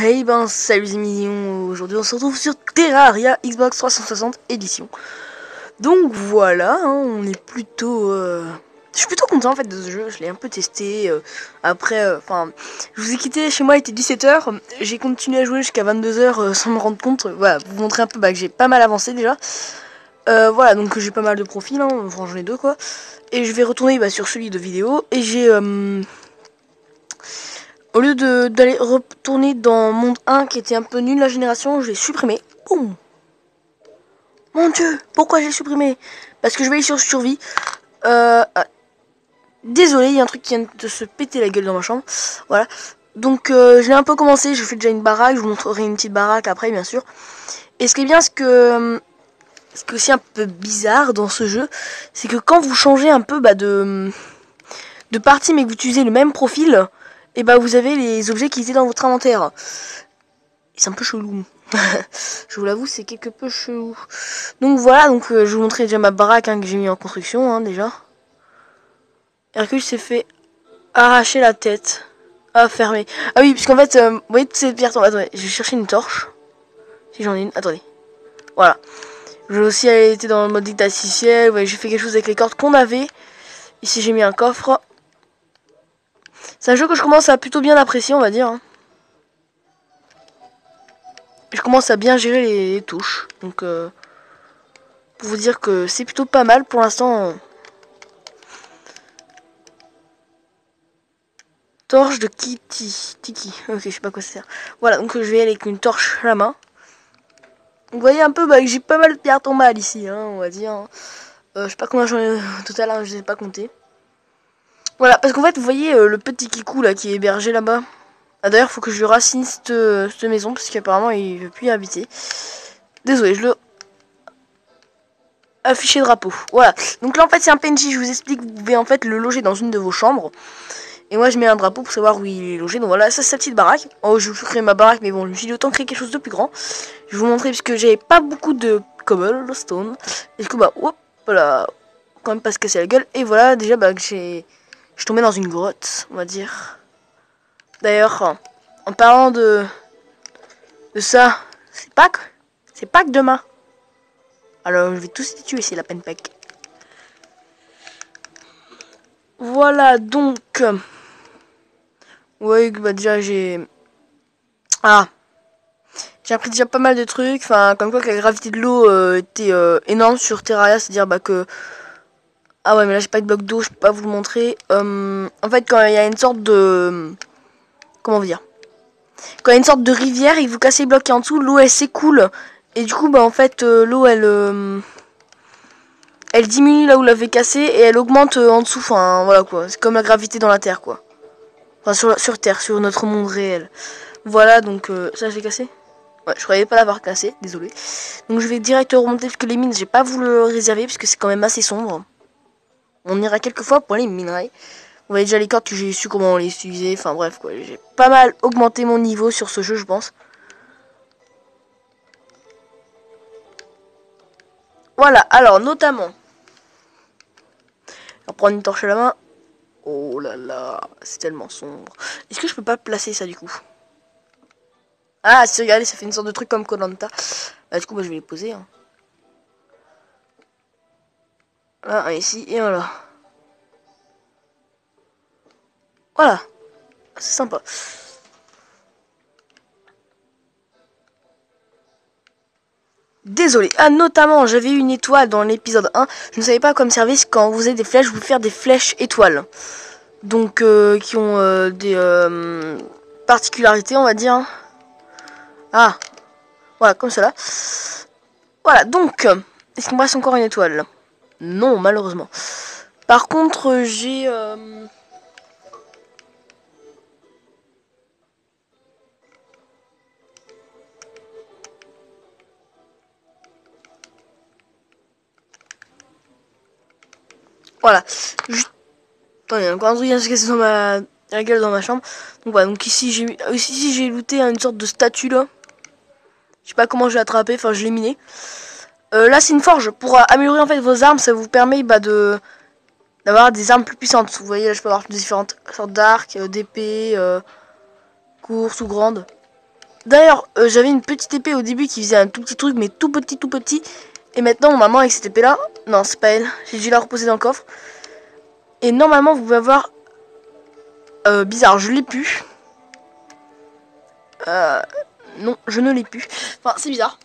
Hey ben salut les millions, aujourd'hui on se retrouve sur Terraria Xbox 360 édition. Donc voilà, hein, on est plutôt... Je suis plutôt content en fait de ce jeu, je l'ai un peu testé. Après, je vous ai quitté chez moi, il était 17h, j'ai continué à jouer jusqu'à 22h sans me rendre compte. Voilà, pour vous montrer un peu que j'ai pas mal avancé déjà. Voilà, donc j'ai pas mal de profils, hein, enfin j'en ai deux quoi. Et je vais retourner sur celui de vidéo, et j'ai... Au lieu d'aller retourner dans Monde 1 qui était un peu nul la génération, je l'ai supprimé. Boum. Mon dieu, pourquoi j'ai supprimé? Parce que je vais aller sur survie. Désolé, il y a un truc qui vient de se péter la gueule dans ma chambre. Voilà. Donc je l'ai un peu commencé, je fais déjà une baraque, je vous montrerai une petite baraque après bien sûr. Et ce qui est bien, ce qui est aussi un peu bizarre dans ce jeu, c'est que quand vous changez un peu de partie mais que vous utilisez le même profil, et vous avez les objets qui étaient dans votre inventaire. C'est un peu chelou. Je vous l'avoue, c'est quelque peu chelou. Donc voilà, je vais vous montrer déjà ma baraque que j'ai mis en construction déjà. Hercule s'est fait arracher la tête. Ah, fermé. Ah oui, puisqu'en fait, vous voyez toutes ces pierres. Attendez, je vais chercher une torche. Si j'en ai une. Attendez. Voilà. Je vais aussi aller dans le mode dictatorial. Ouais, j'ai fait quelque chose avec les cordes qu'on avait. Ici, j'ai mis un coffre. C'est un jeu que je commence à plutôt bien apprécier, on va dire. Je commence à bien gérer les touches. Donc, pour vous dire que c'est plutôt pas mal pour l'instant. Torche de Tiki. Ok, je sais pas quoi ça sert. Voilà, donc je vais aller avec une torche à la main. Vous voyez un peu que j'ai pas mal de pierres tombales ici, on va dire. Je sais pas combien j'en ai au total, je sais pas compter. Voilà, parce qu'en fait, vous voyez le petit Kikou là qui est hébergé là-bas. Ah, d'ailleurs, faut que je lui racine cette maison parce qu'apparemment il veut plus y habiter. Désolé, je le afficher drapeau. Voilà. Donc là en fait c'est un PNJ, je vous explique, vous pouvez en fait le loger dans une de vos chambres. Et moi je mets un drapeau pour savoir où il est logé. Donc voilà, ça c'est sa petite baraque. Oh, je vais créer ma baraque, mais bon, je me suis dit autant créer quelque chose de plus grand. Je vais vous montrer puisque j'avais pas beaucoup de cobblestone. Et du coup hop, voilà, quand même pas se casser la gueule. Et voilà, déjà je suis tombé dans une grotte, on va dire. D'ailleurs, en parlant de ça, c'est Pâques demain. Alors je vais tous les tuer, c'est la peine Pâques. Voilà donc. Ouais, déjà j'ai. J'ai appris déjà pas mal de trucs. Enfin, comme quoi que la gravité de l'eau était énorme sur Terraria, c'est-à-dire que. Ah ouais, mais là j'ai pas de bloc d'eau, je peux pas vous le montrer. En fait, quand il y a une sorte de. Comment vous dire? Quand il y a une sorte de rivière et que vous cassez les blocs qui est en dessous, l'eau elle s'écoule. Et du coup, en fait, l'eau elle diminue là où vous l'avez cassé et elle augmente en dessous. Enfin, voilà quoi. C'est comme la gravité dans la terre quoi. Enfin, sur Terre, sur notre monde réel. Voilà, donc ça j'ai cassé. Ouais, je croyais pas l'avoir cassé, désolé. Donc je vais direct remonter parce que les mines, j'ai pas voulu le réserver parce que c'est quand même assez sombre. On ira quelques fois pour les minerais. Vous voyez déjà les cartes que j'ai su comment les utiliser. Enfin bref quoi, j'ai pas mal augmenté mon niveau sur ce jeu, je pense. Voilà, alors notamment. On va prendre une torche à la main. Oh là là, c'est tellement sombre. Est-ce que je peux pas placer ça du coup? Ah si, regardez, ça fait une sorte de truc comme Koh Lanta. Du coup je vais les poser. Là, ici, et voilà. Voilà. C'est sympa. Désolé. Ah, notamment, j'avais eu une étoile dans l'épisode 1. Je ne savais pas à quoi me servait. Quand vous avez des flèches, vous pouvez faire des flèches étoiles. Donc, qui ont des particularités, on va dire. Ah, voilà, comme cela. Voilà, donc, est-ce qu'il me reste encore une étoile? Non, malheureusement. Par contre, j'ai... Voilà. Attendez, il y a encore un truc qui se casse dans la gueule dans ma chambre. Donc voilà, donc ici j'ai looté une sorte de statue là. Je sais pas comment je l'ai attrapé, enfin je l'ai miné. Là c'est une forge. Pour améliorer en fait vos armes, ça vous permet d'avoir des armes plus puissantes. Vous voyez là je peux avoir différentes sortes d'arcs, d'épées, courtes ou grandes. D'ailleurs, j'avais une petite épée au début qui faisait un tout petit truc, mais tout petit, tout petit. Et maintenant, maman, avec cette épée-là, non, c'est pas elle. J'ai dû la reposer dans le coffre. Et normalement, vous pouvez avoir... bizarre, je l'ai plus. Non, je ne l'ai plus. Enfin, c'est bizarre.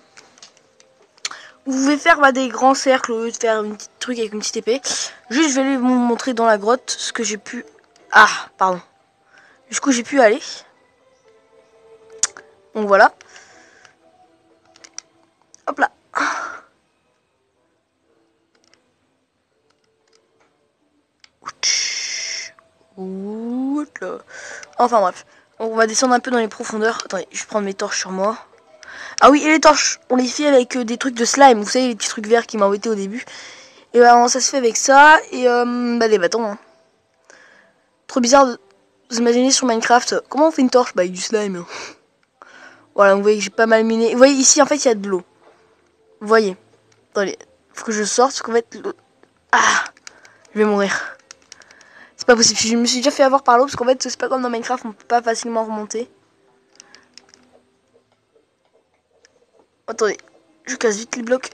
Vous pouvez faire des grands cercles au lieu de faire un petit truc avec une petite épée. Juste, je vais aller vous montrer dans la grotte ce que j'ai pu... Ah, pardon. Jusqu'où j'ai pu aller. Donc voilà. Hop là. Enfin bref. Donc, on va descendre un peu dans les profondeurs. Attendez, je vais prendre mes torches sur moi. Ah oui, et les torches, on les fait avec des trucs de slime. Vous savez, les petits trucs verts qui m'ont embêté au début. Et bah, ça se fait avec ça. Et des bâtons. Hein. Trop bizarre de vous imaginer sur Minecraft. Comment on fait une torche? Bah, avec du slime. Voilà, vous voyez que j'ai pas mal miné. Vous voyez, ici, en fait, il y a de l'eau. Vous voyez. Attendez, faut que je sorte parce qu'en fait, l'eau... Ah, je vais mourir. C'est pas possible. Je me suis déjà fait avoir par l'eau parce qu'en fait, c'est pas comme dans Minecraft, on peut pas facilement remonter. Attendez, je casse vite les blocs.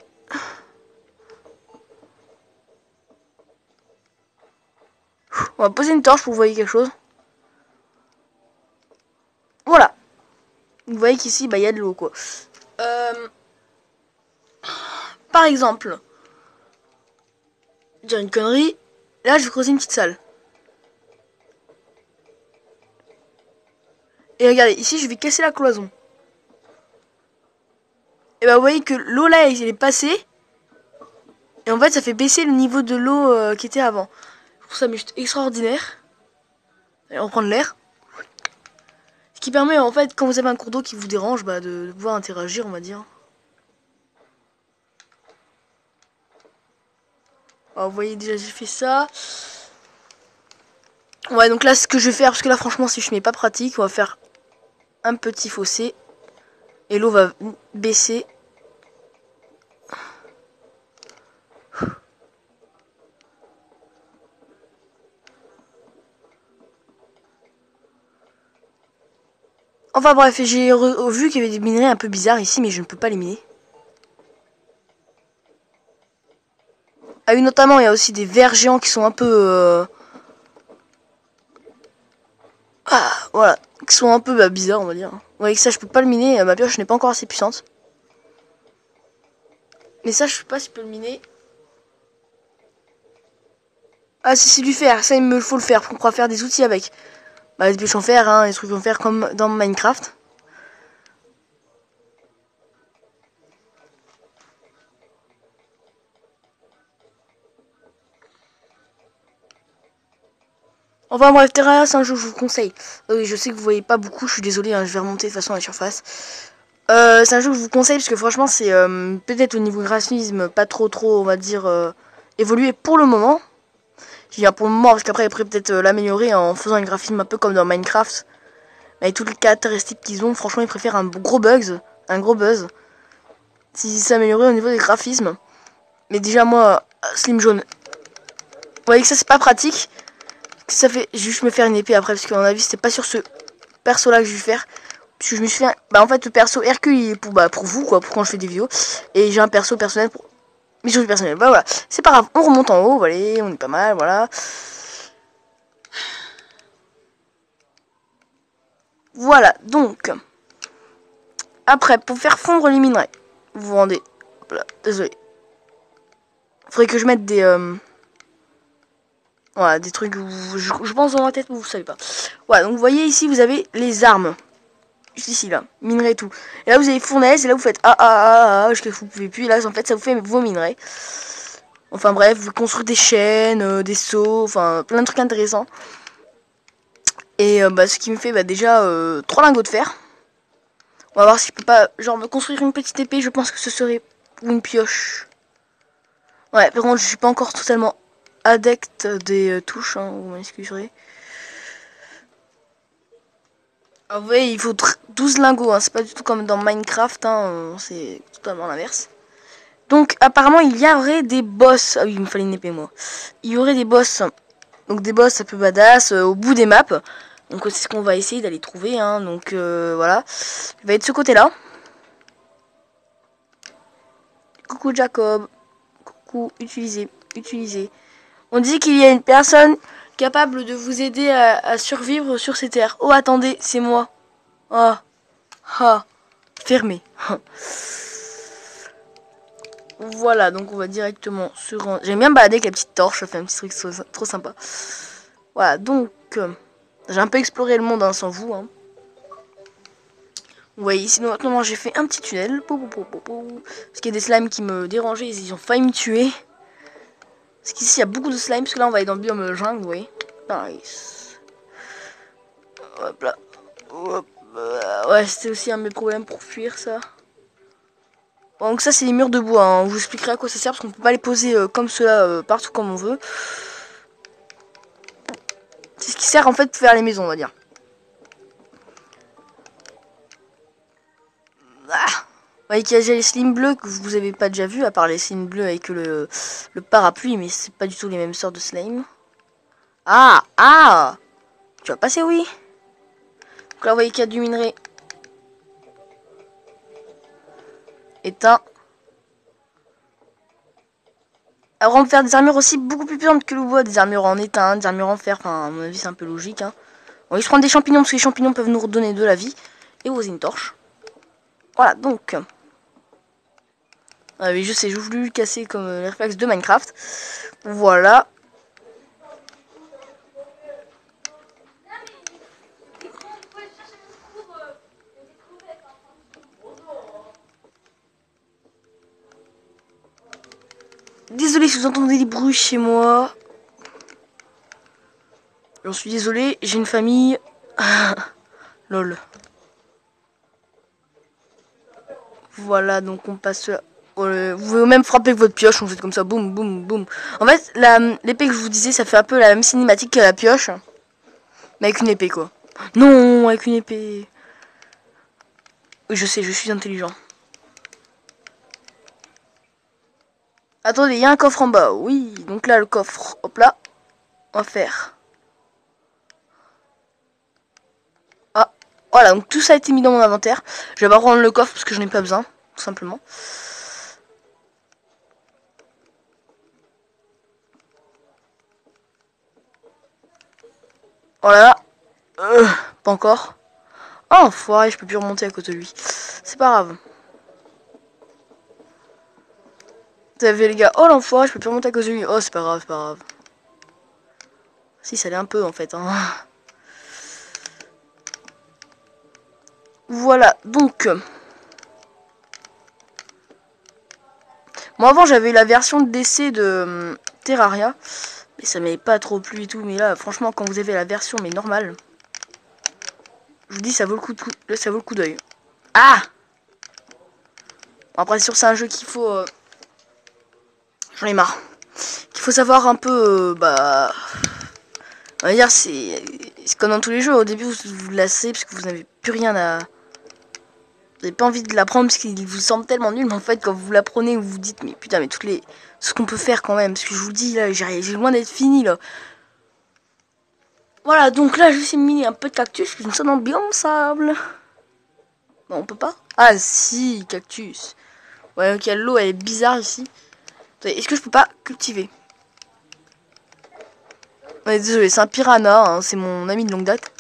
On va poser une torche pour que vous voyez quelque chose. Voilà. Vous voyez qu'ici, bah, il y a de l'eau, quoi. Par exemple, dire une connerie. Là, je vais creuser une petite salle. Et regardez, ici, je vais casser la cloison. Et bah, vous voyez que l'eau, là, elle est passée. Et en fait, ça fait baisser le niveau de l'eau qui était avant. Je trouve ça juste extraordinaire. Allez, on prend de l'air. Ce qui permet, en fait, quand vous avez un cours d'eau qui vous dérange, bah, de pouvoir interagir, on va dire. Alors, vous voyez, déjà, j'ai fait ça. Ouais, donc là, ce que je vais faire, parce que là, franchement, si je mets pas pratique, on va faire un petit fossé. Et l'eau va baisser. Enfin bref, j'ai vu qu'il y avait des minerais un peu bizarres ici, mais je ne peux pas les miner. Ah oui, notamment, il y a aussi des vers géants qui sont un peu... Ah, voilà. Qui sont un peu bizarres, on va dire. Vous voyez que ça, je peux pas le miner. Ma pioche n'est pas encore assez puissante. Mais ça, je sais pas si je peux le miner. Ah, c'est du fer. Ça, il me faut le faire pour pouvoir faire des outils avec. Bah, des pioches en fer, hein, des trucs en fer comme dans Minecraft. Enfin bref, Terraria, c'est un jeu que je vous conseille. Oui, je sais que vous voyez pas beaucoup, je suis désolé, hein, je vais remonter de toute façon à la surface. C'est un jeu que je vous conseille parce que franchement, c'est peut-être au niveau graphisme pas trop, on va dire, évolué pour le moment. Je dis pour le moment parce qu'après, il pourrait peut-être l'améliorer en faisant un graphisme un peu comme dans Minecraft. Avec toutes les caractéristiques qu'ils ont, franchement, ils préfèrent un gros buzz. Si s'améliorer au niveau des graphismes. Mais déjà, moi, Slim Jaune, vous voyez que ça, c'est pas pratique. Ça fait juste me faire une épée après parce qu'à mon avis c'était pas sur ce perso là que je vais faire parce que je me suis fait en fait le perso Hercule il est pour vous quoi, pour quand je fais des vidéos, et j'ai un perso personnel pour mission personnelle. Bah voilà, c'est pas grave, on remonte en haut, voilà, on est pas mal, voilà. Voilà, donc après pour faire fondre les minerais, vous vous rendez, hop là, désolé, faudrait que je mette des voilà, des trucs où je pense dans ma tête, mais vous savez pas. Voilà, donc vous voyez ici, vous avez les armes. Juste ici, là. Minerais et tout. Et là, vous avez fournaise, et là, vous faites jusqu'à ce que vous pouvez plus. Et là, en fait, ça vous fait vos minerais. Enfin, bref, vous construisez des chaînes, des seaux, enfin, plein de trucs intéressants. Et ce qui me fait déjà 3 lingots de fer. On va voir si je peux pas, genre, me construire une petite épée. Je pense que ce serait une pioche. Ouais, par contre, je suis pas encore totalement adepte des touches, hein, vous m'excuserez. Ah, vous voyez, il faut 12 lingots, hein, c'est pas du tout comme dans Minecraft, hein, c'est totalement l'inverse. Donc, apparemment, il y aurait des boss. Ah oui, il me fallait une épée, moi. Il y aurait des boss. Donc, des boss un peu badass au bout des maps. Donc c'est ce qu'on va essayer d'aller trouver, hein. Donc voilà. Il va être de ce côté-là. Coucou Jacob. Coucou, utilisez, utilisez. On dit qu'il y a une personne capable de vous aider à survivre sur ces terres. Oh, attendez, c'est moi. Ah, ah, fermé. Voilà, donc on va directement se rendre. J'aime bien me balader avec la petite torche, ça fait un petit truc trop sympa. Voilà, donc j'ai un peu exploré le monde, hein, sans vous. Hein. Vous voyez, ici maintenant j'ai fait un petit tunnel. Parce qu'il y a des slimes qui me dérangeaient, ils ont failli me tuer. Parce qu'ici il y a beaucoup de slimes, parce que là on va aller dans le biome jungle, vous voyez. Nice. Hop là. Hop. Ouais, c'était aussi un de mes problèmes pour fuir ça. Bon, donc ça c'est les murs de bois, hein. Je vous expliquerai à quoi ça sert, parce qu'on peut pas les poser comme cela partout comme on veut. C'est ce qui sert en fait pour faire les maisons, on va dire. Ah, vous voyez qu'il y a déjà les slimes bleus que vous avez pas déjà vu, à part les slimes bleus avec le parapluie, mais c'est pas du tout les mêmes sortes de slime. Ah, ah, tu vas passer, oui. Donc là vous voyez qu'il y a du minerai éteint. Alors on peut faire des armures aussi beaucoup plus puissantes que le bois, des armures en étain, des armures en fer, enfin à mon avis c'est un peu logique. Hein. On va juste prendre des champignons parce que les champignons peuvent nous redonner de la vie. Et vous une torche. Voilà donc. Ah oui je sais, je voulais le casser comme les réflexes de Minecraft. Voilà. Désolé si vous entendez des bruits chez moi. J'en suis désolé, j'ai une famille. Lol. Voilà, donc on passe là. Vous pouvez même frapper avec votre pioche, on fait comme ça, boum, boum, boum. En fait, l'épée que je vous disais, ça fait un peu la même cinématique que la pioche. Mais avec une épée, quoi. Non, avec une épée. Oui, je sais, je suis intelligent. Attendez, il y a un coffre en bas. Oui, donc là, le coffre. Hop là. On va faire. Ah, voilà, donc tout ça a été mis dans mon inventaire. Je vais pas prendre le coffre parce que je n'ai pas besoin, tout simplement. Voilà. Pas encore. Oh, enfoiré, je peux plus remonter à côté de lui. C'est pas grave. Vous savez les gars, oh l'enfoiré, je peux plus remonter à cause de lui. Oh, c'est pas grave, c'est pas grave. Si, ça l'est un peu en fait. Hein. Voilà, donc. Moi avant j'avais la version de DC de Terraria. Mais ça m'avait pas trop plu et tout. Mais là, franchement, quand vous avez la version mais normale, je vous dis, ça vaut le coup d'œil. Ah! Bon, après, c'est sûr, c'est un jeu qu'il faut. J'en ai marre. Qu'il faut savoir un peu. Bah. On va dire, c'est comme dans tous les jeux. Au début, vous vous lassez parce que vous n'avez plus rien à. Vous n'avez pas envie de l'apprendre parce qu'il vous semble tellement nul. Mais en fait, quand vous l'apprenez, vous vous dites, mais putain, mais toutes les. Ce qu'on peut faire quand même. Parce que je vous le dis, là, j'ai loin d'être fini, là. Voilà, donc là, je vais mis un peu de cactus. Je me sens dans biome sable. Non, on peut pas. Ah, si, cactus. Ouais, ok, l'eau, elle est bizarre ici. Est-ce que je peux pas cultiver? Ouais, désolé, c'est un piranha, hein, c'est mon ami de longue date.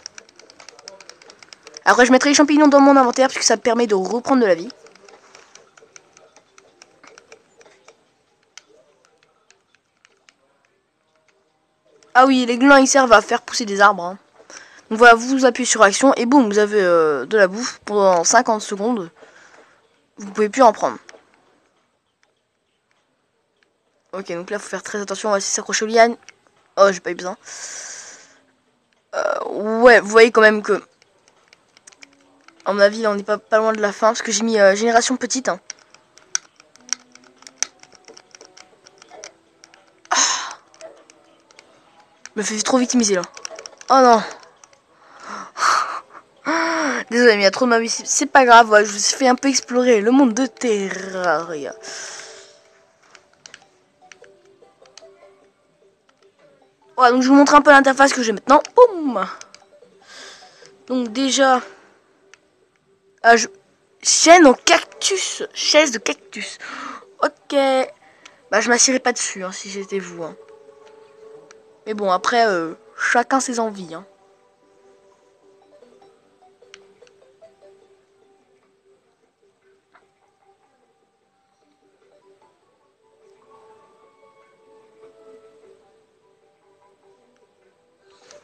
Après, je mettrai les champignons dans mon inventaire puisque ça me permet de reprendre de la vie. Ah oui, les glands ils servent à faire pousser des arbres. Hein. Donc voilà, vous appuyez sur action et boum, vous avez de la bouffe pendant 50 secondes. Vous pouvez plus en prendre. Ok, donc là, faut faire très attention, on va essayer de s'accrocher aux lianes. Oh, j'ai pas eu besoin. Ouais, vous voyez quand même que... À mon avis, là, on n'est pas loin de la fin, parce que j'ai mis génération petite. Hein. Ah. Je me fais trop victimiser, là. Oh non. Désolé, mais il y a trop de ma vie. C'est pas grave, ouais, je vous ai fait un peu explorer le monde de Terraria. Voilà, donc je vous montre un peu l'interface que j'ai maintenant. Boum. Donc déjà... Ah, chaîne en cactus. Chaise de cactus. Ok. Bah je m'assierai pas dessus hein, si j'étais vous. Hein. Mais bon après, chacun ses envies. Hein.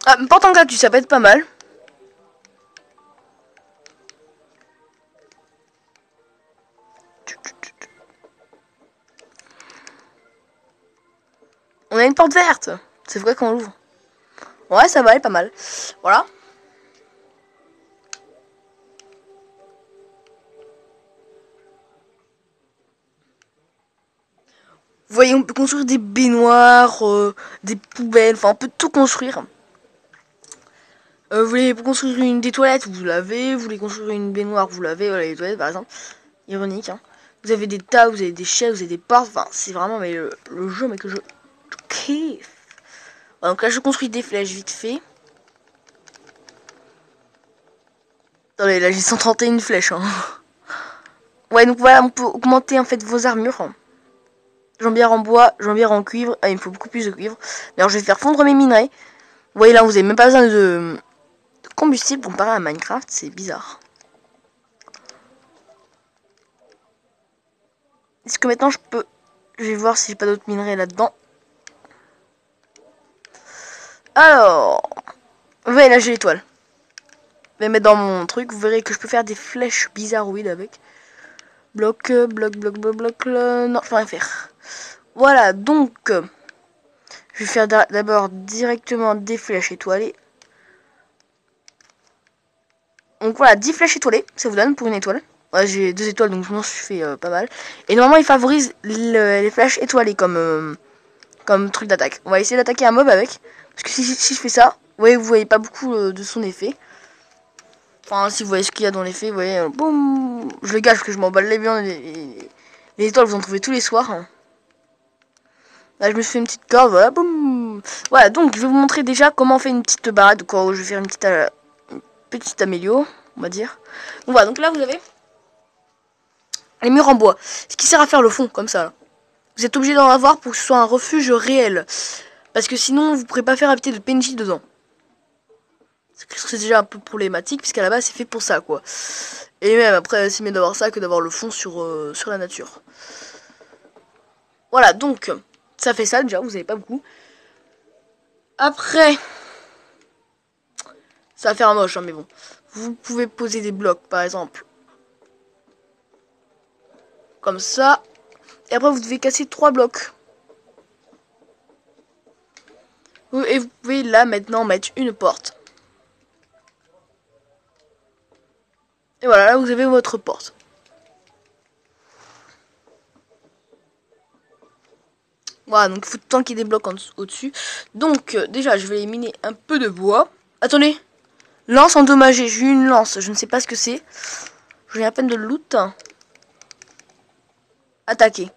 Ah, mais porte en cactus, ça peut être pas mal. On a une porte verte. C'est vrai qu'on l'ouvre. Ouais, ça va, elle est pas mal. Voilà. Vous voyez, on peut construire des baignoires, des poubelles, enfin on peut tout construire. Vous voulez construire des toilettes, vous l'avez. Vous voulez construire une baignoire, vous l'avez. Voilà, les toilettes par exemple. Ironique, hein. Vous avez des tas, vous avez des chaises, vous avez des portes. Enfin, c'est vraiment mais le jeu, mais que je kiffe. Voilà, donc là, je construis des flèches vite fait. Attendez, là j'ai 131 flèches. Hein. Ouais, donc voilà, on peut augmenter en fait vos armures. Jambière en bois, jambière en cuivre. Ah, il me faut beaucoup plus de cuivre. D'ailleurs, je vais faire fondre mes minerais. Vous voyez là, vous avez même pas besoin de combustible comparé à Minecraft. C'est bizarre. Est-ce que maintenant je peux... Je vais voir si j'ai pas d'autres minerais là-dedans. Alors... Vous voyez là, j'ai l'étoile. Je vais mettre dans mon truc. Vous verrez que je peux faire des flèches bizarroïdes avec. Bloc, bloc, bloc, bloc, bloc. Non, je peux rien faire. Voilà, donc... Je vais faire d'abord directement des flèches étoilées. Donc voilà, 10 flèches étoilées, ça vous donne pour une étoile. Ouais, j'ai 2 étoiles, donc je m'en suis fait pas mal. Et normalement, il favorise les flèches étoilées comme truc d'attaque. On va essayer d'attaquer un mob avec. Parce que si je fais ça, vous voyez pas beaucoup de son effet. Enfin, si vous voyez ce qu'il y a dans l'effet, vous voyez, boum. Je le gâche parce que je m'emballe les viandes. Les étoiles, vous en trouvez tous les soirs. Hein. Là, je me suis fait une petite corde, voilà, boum. Voilà, donc je vais vous montrer déjà comment on fait une petite barade. Quoi, je vais faire une petite amélio, on va dire. Donc voilà, donc là, vous avez les murs en bois. Ce qui sert à faire le fond, comme ça. Là. Vous êtes obligé d'en avoir pour que ce soit un refuge réel. Parce que sinon, vous ne pourrez pas faire habiter de PNJ dedans. C'est déjà un peu problématique, puisqu'à la base, c'est fait pour ça, quoi. Et même après, c'est mieux d'avoir ça que d'avoir le fond sur la nature. Voilà, donc, ça fait ça déjà, vous n'avez pas beaucoup. Après, ça va faire un moche, hein, mais bon. Vous pouvez poser des blocs, par exemple. Comme ça. Et après, vous devez casser 3 blocs. Et vous pouvez là, maintenant, mettre une porte. Et voilà, là, vous avez votre porte. Voilà, donc il faut tout le temps qu'il y ait des blocs au-dessus. Donc, déjà, je vais éliminer un peu de bois. Attendez. Lance endommagée. J'ai eu une lance. Je ne sais pas ce que c'est. J'ai à peine de loot. Attaquer.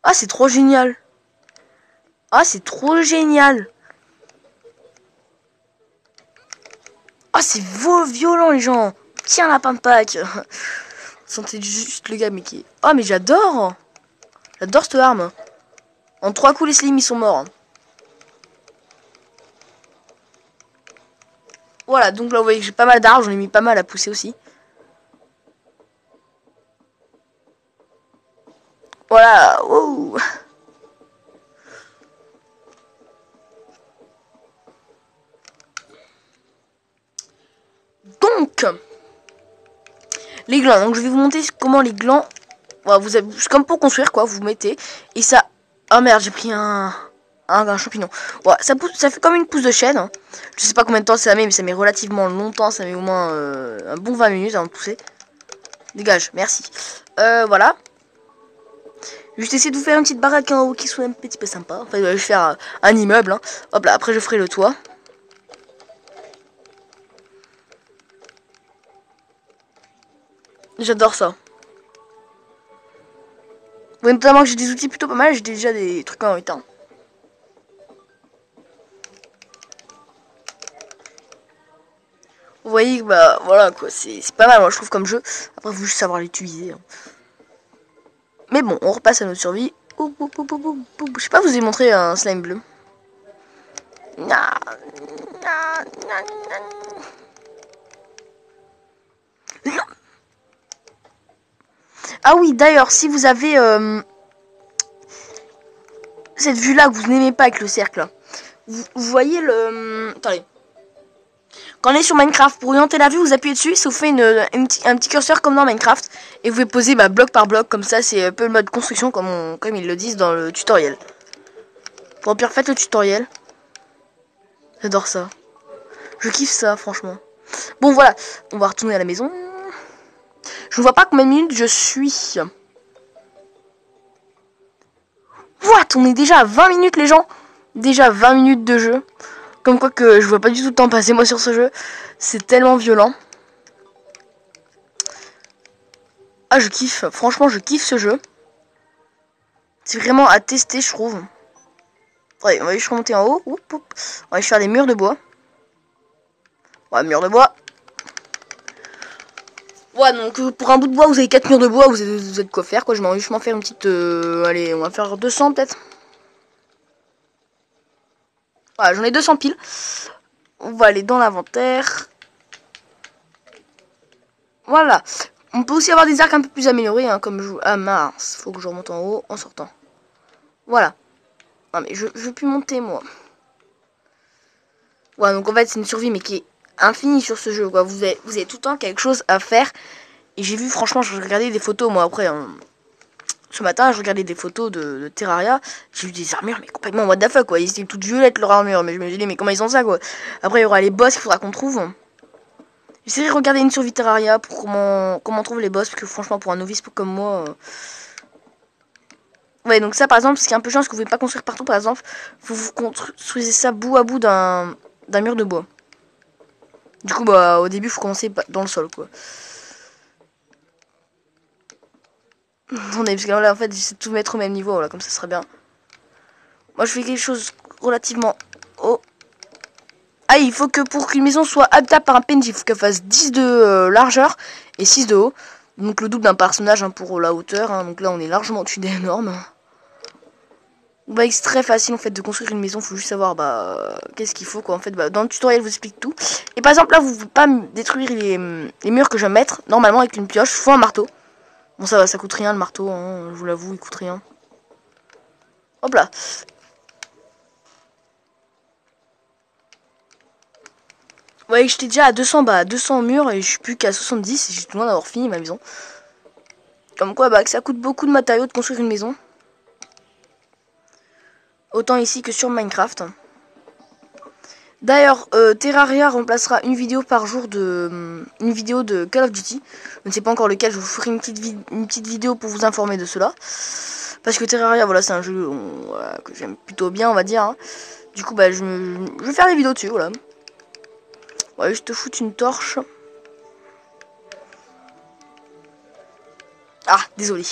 Ah, c'est trop génial. Ah, c'est trop génial. Ah, c'est violent, les gens. Tiens, la pain de Pâques. Sentez juste le gars, mais qui... Ah, mais j'adore. J'adore cette arme. En 3 coups, les slims, ils sont morts. Voilà, donc là, vous voyez que j'ai pas mal d'arbres. J'en ai mis pas mal à pousser aussi. Voilà. Wow. Donc, les glands. Donc, je vais vous montrer comment les glands... Voilà, vous avez... C'est comme pour construire, quoi. Vous mettez. Et ça... Oh merde, j'ai pris un champignon. Ouais, ça fait comme une pousse de chêne. Hein. Je sais pas combien de temps ça met, mais ça met relativement longtemps. Ça met au moins un bon 20 minutes avant de pousser. Dégage, merci. Voilà. Juste essayer de vous faire une petite baraque en haut qui soit un petit peu sympa. Enfin, je vais faire un immeuble. Hein. Hop là, après je ferai le toit. J'adore ça. Ouais, notamment que j'ai des outils plutôt pas mal. J'ai déjà des trucs en éteint. voyez, bah voilà quoi, c'est pas mal, moi je trouve comme jeu. Après, il faut juste savoir l'utiliser. Hein. Mais bon, on repasse à notre survie. Je sais pas, vous ai montré un slime bleu. Ah oui, d'ailleurs, si vous avez cette vue-là que vous n'aimez pas avec le cercle, là, vous voyez le... Attendez. Quand on est sur Minecraft, pour orienter la vue, vous appuyez dessus, ça vous fait un petit curseur comme dans Minecraft. Et vous pouvez poser bloc par bloc, comme ça, c'est un peu le mode construction, comme ils le disent dans le tutoriel. Bon, puis faites le tutoriel. J'adore ça. Je kiffe ça, franchement. Bon, voilà, on va retourner à la maison. Je ne vois pas combien de minutes je suis. What? On est déjà à 20 minutes, les gens. Déjà 20 minutes de jeu. Comme quoi que je vois pas du tout le temps passer, moi, sur ce jeu. C'est tellement violent. Ah, je kiffe. Franchement, je kiffe ce jeu. C'est vraiment à tester, je trouve. Ouais, on va juste remonter en haut. On va juste faire des murs de bois. Ouais, murs de bois. Ouais, donc pour un bout de bois, vous avez 4 murs de bois, vous avez quoi faire, quoi. Je vais juste m'en faire une petite... allez, on va faire 200 peut-être. Voilà, j'en ai 200 piles. On va aller dans l'inventaire. Voilà. On peut aussi avoir des arcs un peu plus améliorés, hein, comme je... Ah mince, faut que je remonte en haut en sortant. Voilà. Non mais je veux plus monter, moi. Ouais, donc en fait, c'est une survie, mais qui est infinie sur ce jeu, quoi. Vous avez tout le temps quelque chose à faire. Et j'ai vu, franchement, je regardais des photos, moi, après... Ce matin, je regardais des photos de Terraria. J'ai vu des armures, mais complètement what the fuck, quoi. Ils étaient toutes violettes, leur armure. Mais je me dis, mais comment ils ont ça, quoi. Après, il y aura les boss qu'il faudra qu'on trouve. J'essaierai de regarder une survie Terraria pour comment on trouve les boss. Parce que franchement, pour un novice comme moi... Ouais, donc ça, par exemple, ce qui est un peu chiant, c'est que vous ne pouvez pas construire partout, par exemple. Vous construisez ça bout à bout d'un mur de bois. Du coup, bah, au début, il faut commencer dans le sol, quoi. Attendez, parce que là, en fait, j'essaie de tout mettre au même niveau, là, comme ça serait bien. Moi, je fais quelque chose relativement haut. Ah, il faut que pour qu'une maison soit habitable par un PNJ, il faut qu'elle fasse 10 de largeur et 6 de haut. Donc le double d'un personnage, hein, pour la hauteur. Hein. Donc là, on est largement au-dessus des normes. Bah, c'est très facile en fait de construire une maison. Faut juste savoir qu'est-ce qu'il faut, quoi. En fait, dans le tutoriel, je vous explique tout. Et par exemple, là, vous ne pouvez pas détruire les murs que je vais mettre. Normalement, avec une pioche, faut un marteau. Bon, ça coûte rien le marteau, hein, je vous l'avoue, il coûte rien. Hop là. Ouais, j'étais déjà à 200 murs et je suis plus qu'à 70 et j'ai tout loin d'avoir fini ma maison. Comme quoi, que ça coûte beaucoup de matériaux de construire une maison. Autant ici que sur Minecraft. D'ailleurs, Terraria remplacera une vidéo par jour une vidéo de Call of Duty. Je ne sais pas encore lequel, je vous ferai une petite vidéo pour vous informer de cela. Parce que Terraria, voilà, c'est un jeu que j'aime plutôt bien, on va dire. Hein. Du coup, je vais faire des vidéos dessus, voilà. Ouais, je te foutre une torche. Ah, désolé.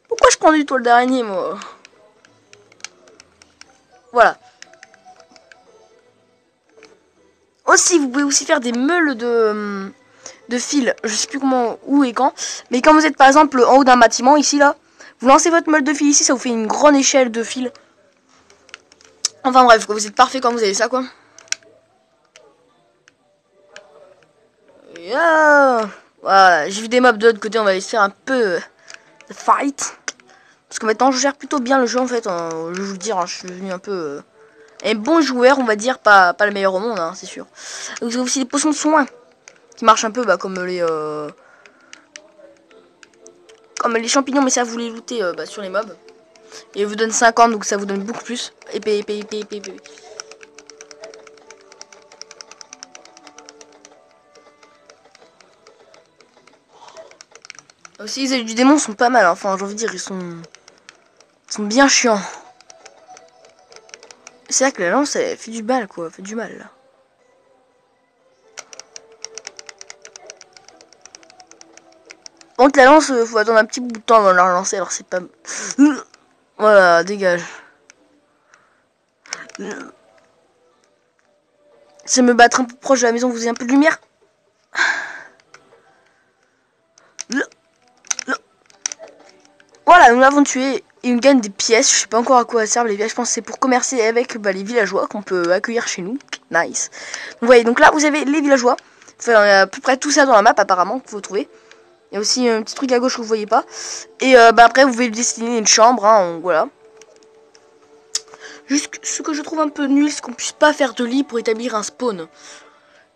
Pourquoi je prends du toile d'araignée, moi? Voilà. Aussi, vous pouvez aussi faire des meules de fil. Je sais plus comment, où et quand. Mais quand vous êtes par exemple en haut d'un bâtiment, ici, là, vous lancez votre meule de fil ici, ça vous fait une grande échelle de fil. Enfin bref, vous êtes parfait quand vous avez ça, quoi. Yeah. Voilà, j'ai vu des mobs de l'autre côté, on va aller se faire un peu de fight. Parce que maintenant, je gère plutôt bien le jeu, en fait. Hein, je vais vous le dire, hein, je suis devenu un peu... un bon joueur, on va dire, pas le meilleur au monde, hein, c'est sûr. Vous avez aussi des potions de soins qui marchent un peu comme les champignons, mais ça vous les lootez sur les mobs. Et ils vous donnent 50, donc ça vous donne beaucoup plus. Épée. Aussi, les ailes du démon sont pas mal, hein. Enfin, j'ai envie de dire, ils sont bien chiants. C'est vrai que la lance, elle fait du mal, quoi, elle fait du mal, là. Par contre, la lance, faut attendre un petit bout de temps avant de la relancer, alors c'est pas... Voilà, dégage. C'est me battre un peu proche de la maison, vous avez un peu de lumière. Voilà, nous l'avons tué et il gagne des pièces. Je sais pas encore à quoi servent les pièces. Je pense que c'est pour commercer avec les villageois qu'on peut accueillir chez nous. Nice. Donc, vous voyez, donc là vous avez les villageois. Enfin, il y a à peu près tout ça dans la map apparemment que vous trouvez. Il y a aussi un petit truc à gauche que vous voyez pas. Et après vous pouvez dessiner une chambre. Hein, voilà. Juste ce que je trouve un peu nul, c'est qu'on puisse pas faire de lit pour établir un spawn.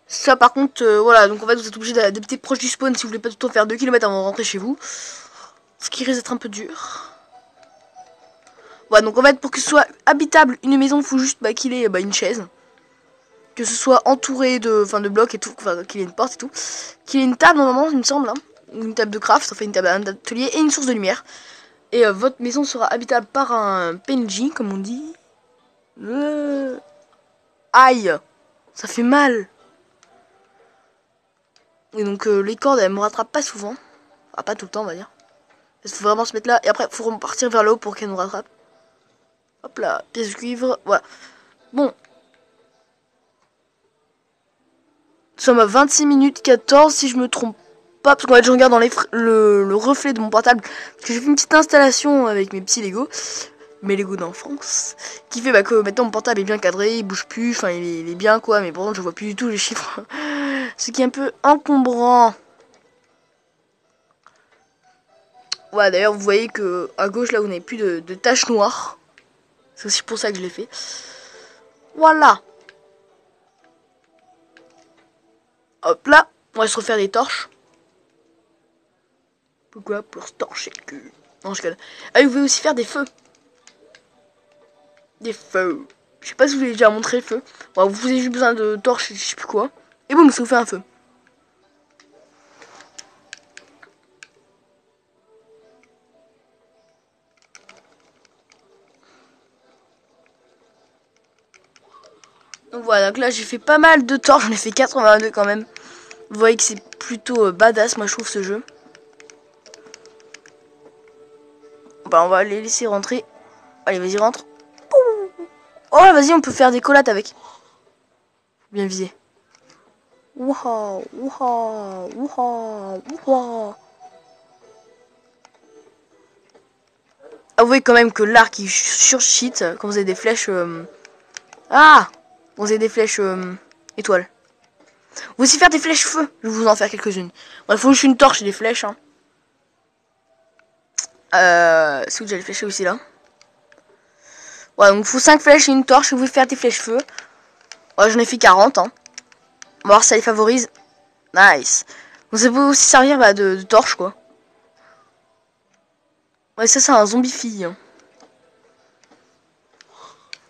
Ça par contre, voilà, donc en fait vous êtes obligé d'habiter proche du spawn si vous voulez pas tout le temps faire 2 km avant de rentrer chez vous. Ce qui risque d'être un peu dur. Voilà, donc en fait pour que ce soit habitable une maison, il faut juste qu'il ait une chaise. Que ce soit entouré de blocs et tout, enfin qu'il ait une porte et tout. Qu'il ait une table normalement, il me semble. Hein. Une table de craft, enfin une table d'atelier et une source de lumière. Et votre maison sera habitable par un PNJ, comme on dit. Aïe, ça fait mal. Et donc les cordes elles me rattrapent pas souvent. Enfin, pas tout le temps on va dire. Il faut vraiment se mettre là et après il faut repartir vers le haut pour qu'elle nous rattrape. Hop là, pièce de cuivre, voilà. Bon. Nous sommes à 26 minutes 14 si je me trompe pas. Parce qu'en fait je regarde dans le reflet de mon portable. Parce que j'ai fait une petite installation avec mes petits Lego. Mes Lego d'enfance. Qui fait que maintenant mon portable est bien cadré, il bouge plus, enfin il est bien quoi. Mais pourtant je vois plus du tout les chiffres. Ce qui est un peu encombrant. Ouais, d'ailleurs, vous voyez que à gauche, là, vous n'avez plus de taches noires. C'est aussi pour ça que je l'ai fait. Voilà. Hop là. On va se refaire des torches. Pourquoi? Pour se torcher le cul. Non, je connais. Ah, vous pouvez aussi faire des feux. Des feux. Je sais pas si je vous ai déjà montré le feu. Bon, vous avez juste besoin de torches, je sais plus quoi. Et boum, ça vous fait un feu. Donc voilà, donc là j'ai fait pas mal de torches, j'en ai fait 82 quand même. Vous voyez que c'est plutôt badass, moi je trouve ce jeu. Bah on va les laisser rentrer. Allez, vas-y, rentre. Oh, vas-y, on peut faire des collades avec. Bien visé. Wouah, wouah, wouah, wouah. Avouez quand même que l'arc il surshit quand vous avez des flèches. Ah, quand vous avez des flèches étoiles. Vous aussi faire des flèches feu. Je vais vous en faire quelques-unes. Bon, il faut juste une torche et des flèches. Hein. Si vous déjà les flèches aussi là. Ouais, donc il faut 5 flèches et une torche. Et vous pouvez faire des flèches feu. Ouais, j'en ai fait 40. Hein. On va voir si ça les favorise. Nice. Donc ça peut aussi servir de torche quoi. Ouais, ça c'est un zombie fille. Hein.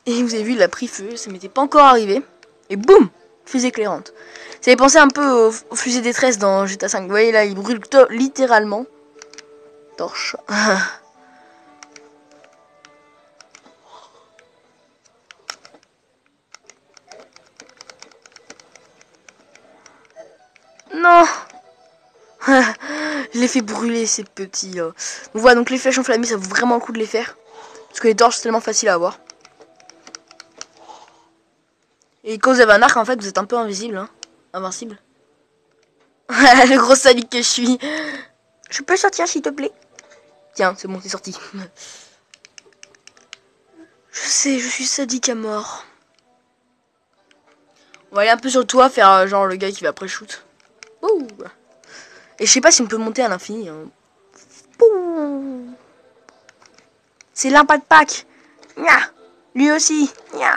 Et vous avez vu, il a pris feu, ça m'était pas encore arrivé. Et boum, fusée éclairante. Ça avait pensé un peu au fusée détresse dans GTA 5. Vous voyez là, il brûle littéralement. Torche. Non. Je l'ai fait brûler ces petits là. Donc voilà, donc les flèches enflammées, ça vaut vraiment le coup de les faire. Parce que les torches, c'est tellement facile à avoir. Et quand vous avez un arc, en fait, vous êtes un peu invisible. Hein. Invincible. Le gros sadique que je suis. Je peux sortir s'il te plaît? Tiens, c'est bon, c'est sorti. Je sais, je suis sadique à mort. On va aller un peu sur le toit, faire genre le gars qui va après shoot. Ouh. Et je sais pas si on peut monter à l'infini. Hein. C'est l'impact pack. Nya. Lui aussi. Nya.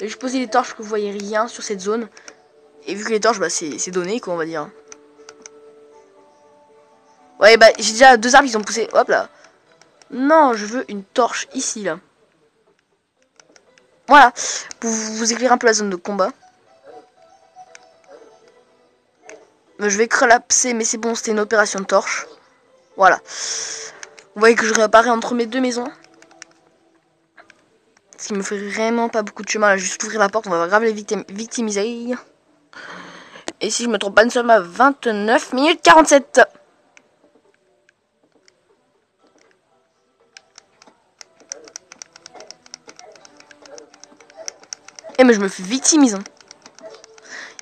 Je posé les torches que vous voyez rien sur cette zone. Et vu que les torches, c'est donné, quoi, on va dire. Ouais, j'ai déjà 2 arbres qui sont poussés. Hop là. Non, je veux une torche ici, là. Voilà. Pour vous éclairer un peu la zone de combat. Je vais collapser, mais c'est bon, c'était une opération de torche. Voilà. Vous voyez que je réapparais entre mes 2 maisons. Ce qui me fait vraiment pas beaucoup de chemin. Là, juste ouvrir la porte, on va grave les victimiser. Et si je me trompe pas, nous sommes à 29 minutes 47. Eh mais je me fais victimiser. Hein.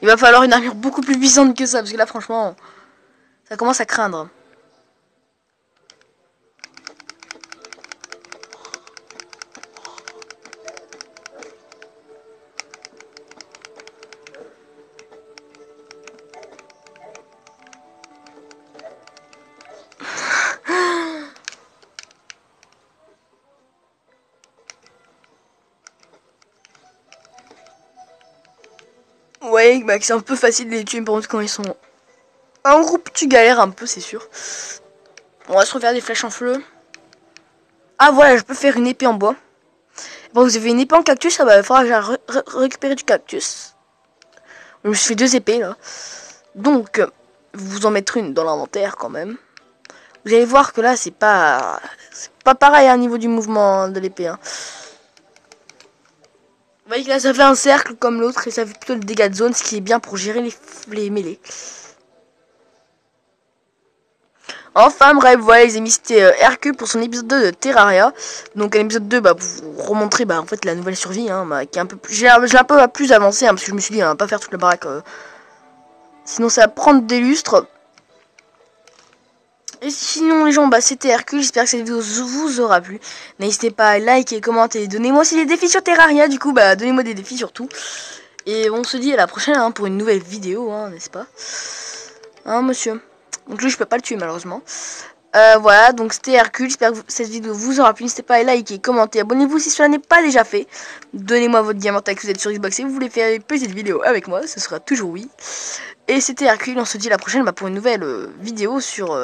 Il va falloir une armure beaucoup plus puissante que ça, parce que là franchement, ça commence à craindre. Ouais, bah, c'est un peu facile de les tuer, par contre, quand ils sont en groupe, tu galères un peu, c'est sûr. On va se refaire des flèches en feu. Ah, voilà, je peux faire une épée en bois. Bon, vous avez une épée en cactus, ça va falloir récupérer du cactus. Je me suis fait 2 épées, là. Donc, vous en mettre une dans l'inventaire, quand même. Vous allez voir que là, c'est pas pareil à niveau du mouvement de l'épée, hein. Vous voyez que là, ça fait un cercle comme l'autre et ça fait plutôt le dégât de zone, ce qui est bien pour gérer les mêlées. Enfin bref, voilà les amis, c'était Hercule pour son épisode 2 de Terraria. Donc à l'épisode 2, bah, pour vous remontrer en fait la nouvelle survie, hein, bah, qui est un peu plus, j'ai un peu plus avancé, hein, parce que je me suis dit, on va pas faire toute la baraque, sinon ça va prendre des lustres. Et sinon les gens, bah c'était Hercule, j'espère que cette vidéo vous aura plu. N'hésitez pas à liker, commenter, donnez-moi aussi des défis sur Terraria, du coup bah donnez-moi des défis surtout. Et on se dit à la prochaine, hein, pour une nouvelle vidéo, hein, n'est-ce pas? Hein monsieur. Donc lui je peux pas le tuer malheureusement. Voilà, donc c'était Hercule, j'espère que cette vidéo vous aura plu, n'hésitez pas à liker, commenter, abonnez-vous si cela n'est pas déjà fait. Donnez-moi votre diamant tag si vous êtes sur Xbox et vous voulez faire une petite vidéo avec moi, ce sera toujours oui. Et c'était Hercule, on se dit à la prochaine pour une nouvelle vidéo sur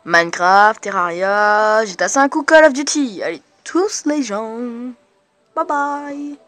Minecraft, Terraria, GTA 5 ou Call of Duty. Allez, tous les gens, bye bye.